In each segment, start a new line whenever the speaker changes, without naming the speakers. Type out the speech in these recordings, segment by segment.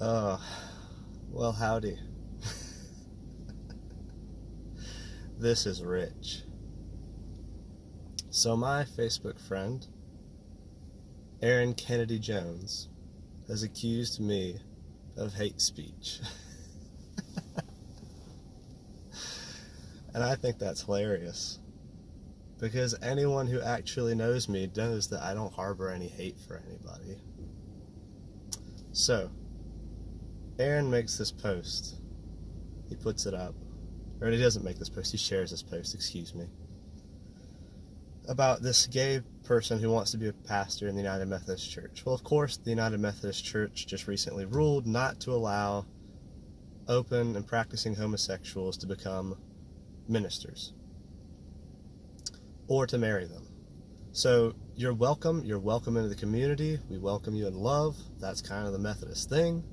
Oh, well, howdy. This is Rich. So my Facebook friend, Aaron Kennedy Jones, has accused me of hate speech. And I think that's hilarious. Because anyone who actually knows me knows that I don't harbor any hate for anybody. So, Aaron makes this post. He puts it up. Or he doesn't make this post, he shares this post, excuse me. About this gay person who wants to be a pastor in the United Methodist Church. Well, of course, the United Methodist Church just recently ruled not to allow open and practicing homosexuals to become ministers. Or to marry them. So, you're welcome into the community, we welcome you in love, that's kind of the Methodist thing.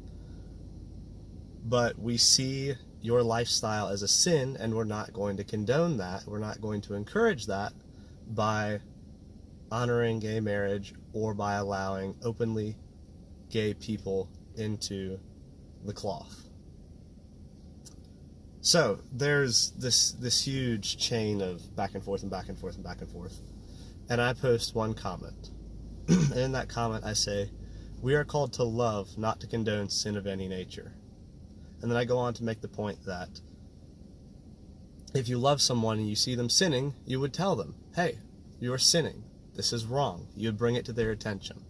But we see your lifestyle as a sin, and we're not going to condone that. We're not going to encourage that by honoring gay marriage or by allowing openly gay people into the cloth. So there's this huge chain of back and forth and back and forth and back and forth. And I post one comment. And in that comment I say, "We are called to love, not to condone sin of any nature." And then I go on to make the point that if you love someone and you see them sinning, you would tell them, hey, you are sinning. This is wrong. You would bring it to their attention.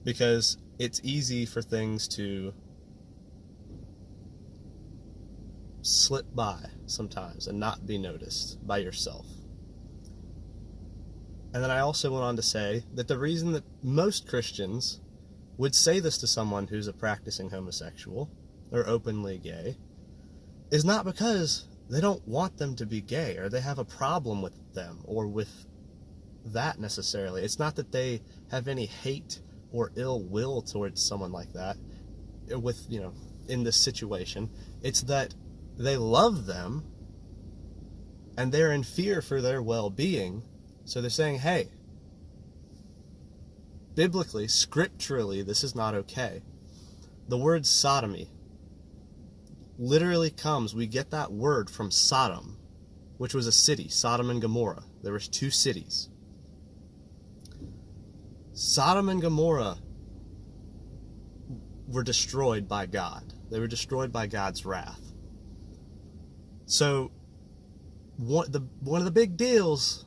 Because it's easy for things to slip by sometimes and not be noticed by yourself. And then I also went on to say that the reason that most Christians would say this to someone who's a practicing homosexual or openly gay is not because they don't want them to be gay or they have a problem with them or with that necessarily. It's not that they have any hate or ill will towards someone like that with, in this situation. It's that they love them and they're in fear for their well-being. So they're saying, hey, biblically, scripturally, this is not okay. The word sodomy literally comes, we get that word from Sodom, which was a city, Sodom and Gomorrah. There was two cities. Sodom and Gomorrah were destroyed by God. They were destroyed by God's wrath. So, one of the big deals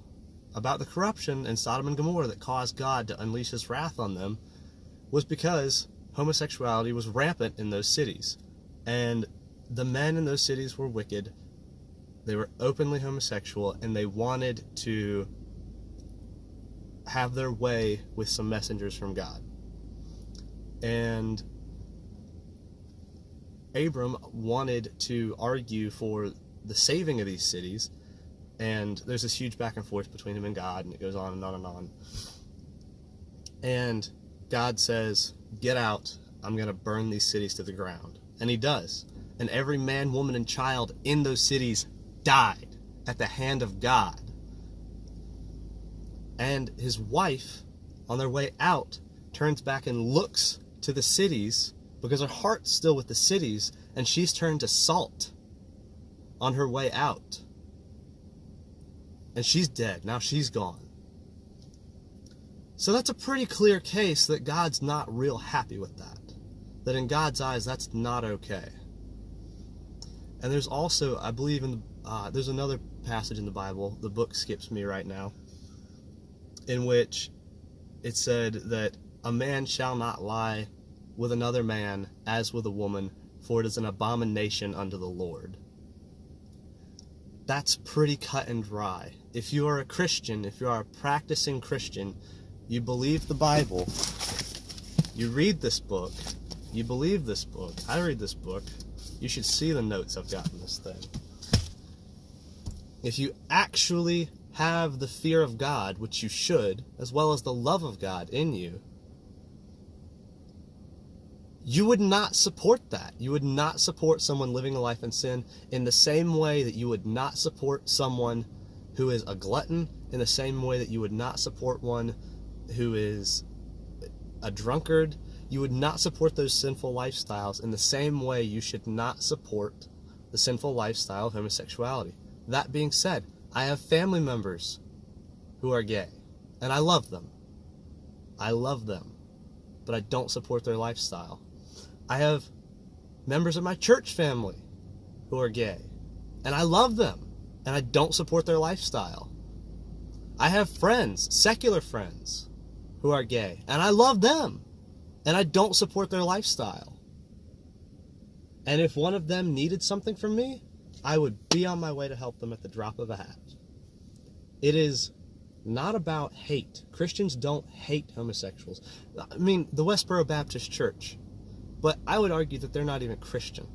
about the corruption in Sodom and Gomorrah that caused God to unleash his wrath on them was because homosexuality was rampant in those cities. And the men in those cities were wicked. They were openly homosexual, and they wanted to have their way with some messengers from God. And Abram wanted to argue for the saving of these cities, and there's this huge back and forth between him and God, and it goes on and on and on. And God says, get out, I'm going to burn these cities to the ground. And he does. And every man, woman, and child in those cities died at the hand of God. And his wife, on their way out, turns back and looks to the cities because her heart's still with the cities, and she's turned to salt on her way out. And she's dead. Now she's gone. So that's a pretty clear case that God's not real happy with that. That in God's eyes, that's not okay. And there's also, I believe, there's another passage in the Bible, the book skips me right now, in which it said that a man shall not lie with another man as with a woman, for it is an abomination unto the Lord. That's pretty cut and dry. If you are a Christian, if you are a practicing Christian, you believe the Bible, you read this book, you believe this book, I read this book, you should see the notes I've got in this thing. If you actually have the fear of God, which you should, as well as the love of God in you, you would not support that. You would not support someone living a life in sin in the same way that you would not support someone who is a glutton, in the same way that you would not support one who is a drunkard, You would not support those sinful lifestyles in the same way you should not support the sinful lifestyle of homosexuality. That being said, I have family members who are gay, and I love them. I love them, but I don't support their lifestyle. I have members of my church family who are gay, and I love them, and I don't support their lifestyle. I have friends, secular friends, who are gay, and I love them, and I don't support their lifestyle. And if one of them needed something from me, I would be on my way to help them at the drop of a hat. It is not about hate. Christians don't hate homosexuals. I mean, the Westboro Baptist Church, but I would argue that they're not even Christian.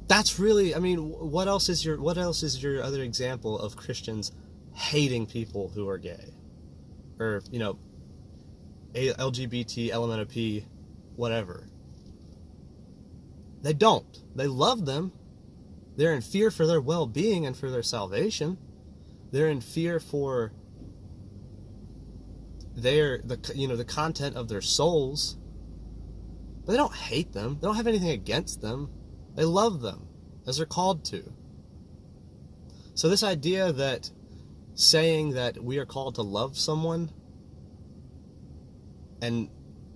That's really, I mean, what else is your other example of Christians hating people who are gay? Or, you know, LGBT, LMNOP, whatever. They don't. They love them. They're in fear for their well-being and for their salvation. They're in fear for the content of their souls. But they don't hate them. They don't have anything against them. They love them, as they're called to. So this idea that saying that we are called to love someone and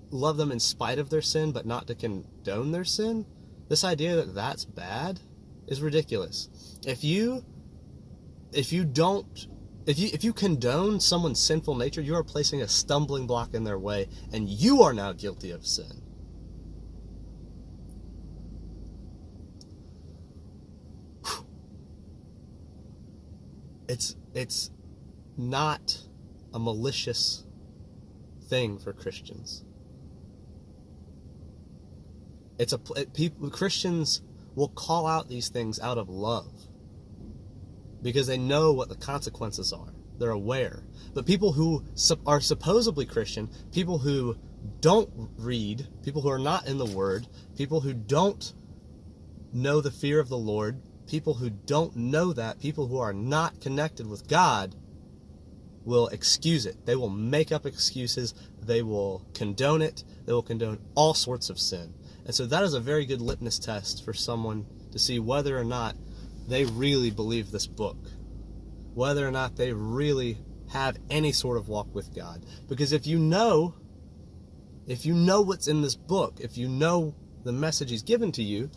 love them in spite of their sin, but not to condone their sin, this idea that that's bad is ridiculous. If you condone someone's sinful nature, you are placing a stumbling block in their way, and you are now guilty of sin. It's not a malicious thing for Christians. Christians will call out these things out of love because they know what the consequences are. They're aware. But people who are supposedly Christian, people who don't read, people who are not in the Word, people who don't know the fear of the Lord, people who don't know that, people who are not connected with God, will excuse it. They will make up excuses. They will condone it. They will condone all sorts of sin. And so that is a very good litmus test for someone to see whether or not they really believe this book, whether or not they really have any sort of walk with God. Because if you know what's in this book, if you know the message he's given to you,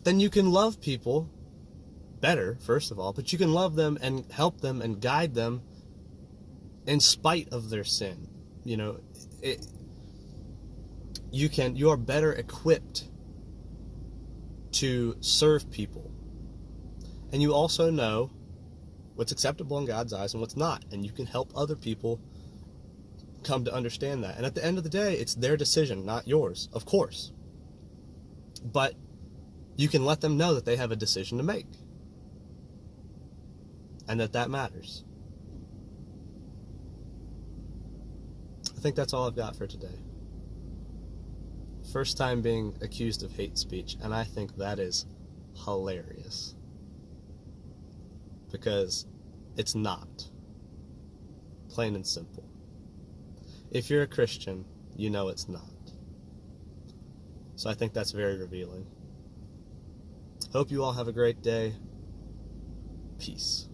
then you can love people better, first of all, but you can love them and help them and guide them in spite of their sin. You know, you are better equipped to serve people. And you also know what's acceptable in God's eyes and what's not. And you can help other people come to understand that. And at the end of the day, it's their decision, not yours, of course. But you can let them know that they have a decision to make. And that matters. I think that's all I've got for today. First time being accused of hate speech, and I think that is hilarious. Because it's not. Plain and simple. If you're a Christian, you know it's not. So I think that's very revealing. Hope you all have a great day. Peace.